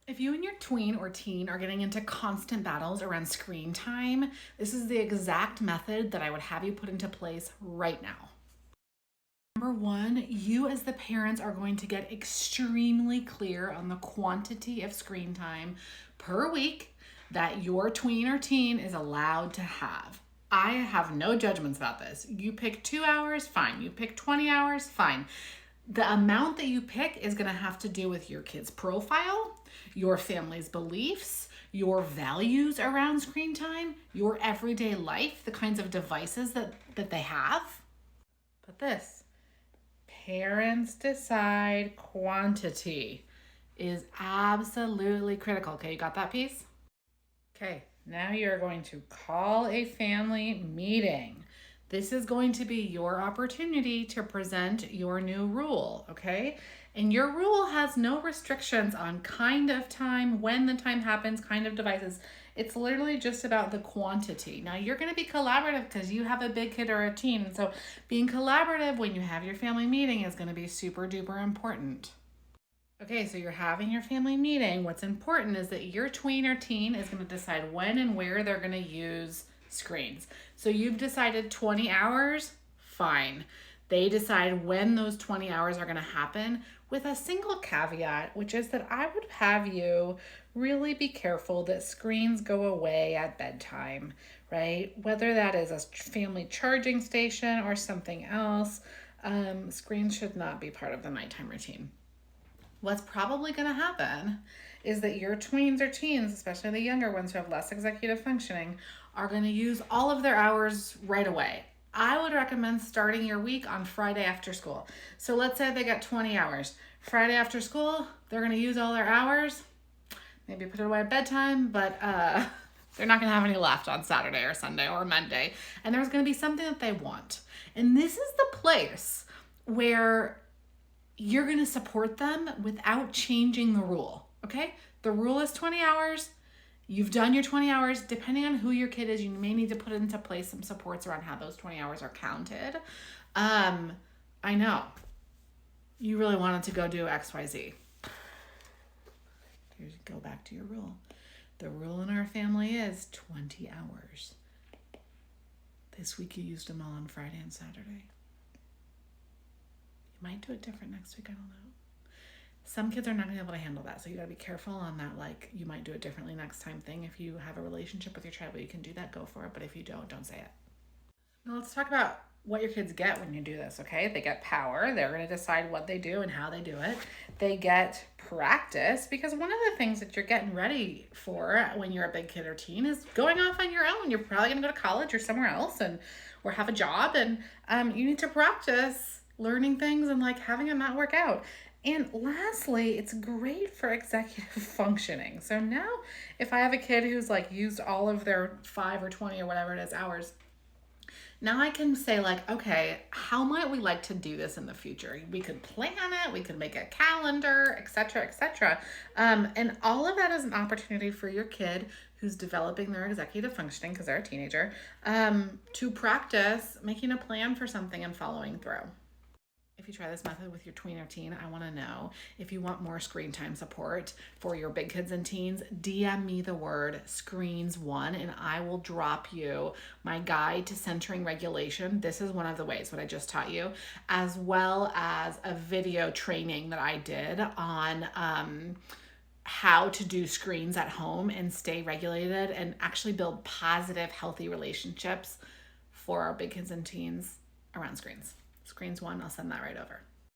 If you and your tween or teen are getting into constant battles around screen time, this is the exact method that I would have you put into place right now. Number one, you as the parents are going to get extremely clear on the quantity of screen time per week that your tween or teen is allowed to have. I have no judgments about this. You pick 2 hours, fine. You pick 20 hours, fine. The amount that you pick is going to have to do with your kid's profile, your family's beliefs, your values around screen time, your everyday life, the kinds of devices that they have. But this, parents decide quantity is absolutely critical. Okay, you got that piece? Okay, now you're going to call a family meeting. This is going to be your opportunity to present your new rule, okay? And your rule has no restrictions on kind of time, when the time happens, kind of devices. It's literally just about the quantity. Now, you're going to be collaborative because you have a big kid or a teen. And so being collaborative when you have your family meeting is going to be super duper important. Okay, so you're having your family meeting. What's important is that your tween or teen is going to decide when and where they're going to use screens. So you've decided 20 hours, fine. They decide when those 20 hours are going to happen with a single caveat, which is that I would have you really be careful that screens go away at bedtime, right? Whether that is a family charging station or something else, screens should not be part of the nighttime routine. What's probably going to happen is that your tweens or teens, especially the younger ones who have less executive functioning, are going to use all of their hours right away. I would recommend starting your week on Friday after school. So let's say they got 20 hours. Friday after school, they're going to use all their hours, maybe put it away at bedtime, but they're not going to have any left on Saturday or Sunday or Monday. And there's going to be something that they want. And this is the place where you're going to support them without changing the rule, okay? The rule is 20 hours. You've done your 20 hours. Depending on who your kid is, you may need to put into place some supports around how those 20 hours are counted. I know. You really wanted to go do XYZ. Here's, go back to your rule. The rule in our family is 20 hours. This week you used them all on Friday and Saturday. Might do it different next week, I don't know. Some kids are not gonna be able to handle that, so you gotta be careful on that, like, you might do it differently next time thing. If you have a relationship with your child where you can do that, go for it, but if you don't say it. Now let's talk about what your kids get when you do this, okay? They get power. They're gonna decide what they do and how they do it. They get practice, because one of the things that you're getting ready for when you're a big kid or teen is going off on your own. You're probably gonna go to college or somewhere else or have a job, and you need to practice learning things and like having them not work out. And lastly, it's great for executive functioning. So now if I have a kid who's like used all of their 5 or 20 or whatever it is hours, now I can say like, okay, how might we like to do this in the future? We could plan it, we could make a calendar, etc., etc. And all of that is an opportunity for your kid who's developing their executive functioning, because they're a teenager, to practice making a plan for something and following through. If you try this method with your tween or teen, I want to know if you want more screen time support for your big kids and teens. DM me the word SCREENS1 and I will drop you my guide to centering regulation. This is one of the ways, what I just taught you, as well as a video training that I did on how to do screens at home and stay regulated and actually build positive, healthy relationships for our big kids and teens around screens. SCREENS1, I'll send that right over.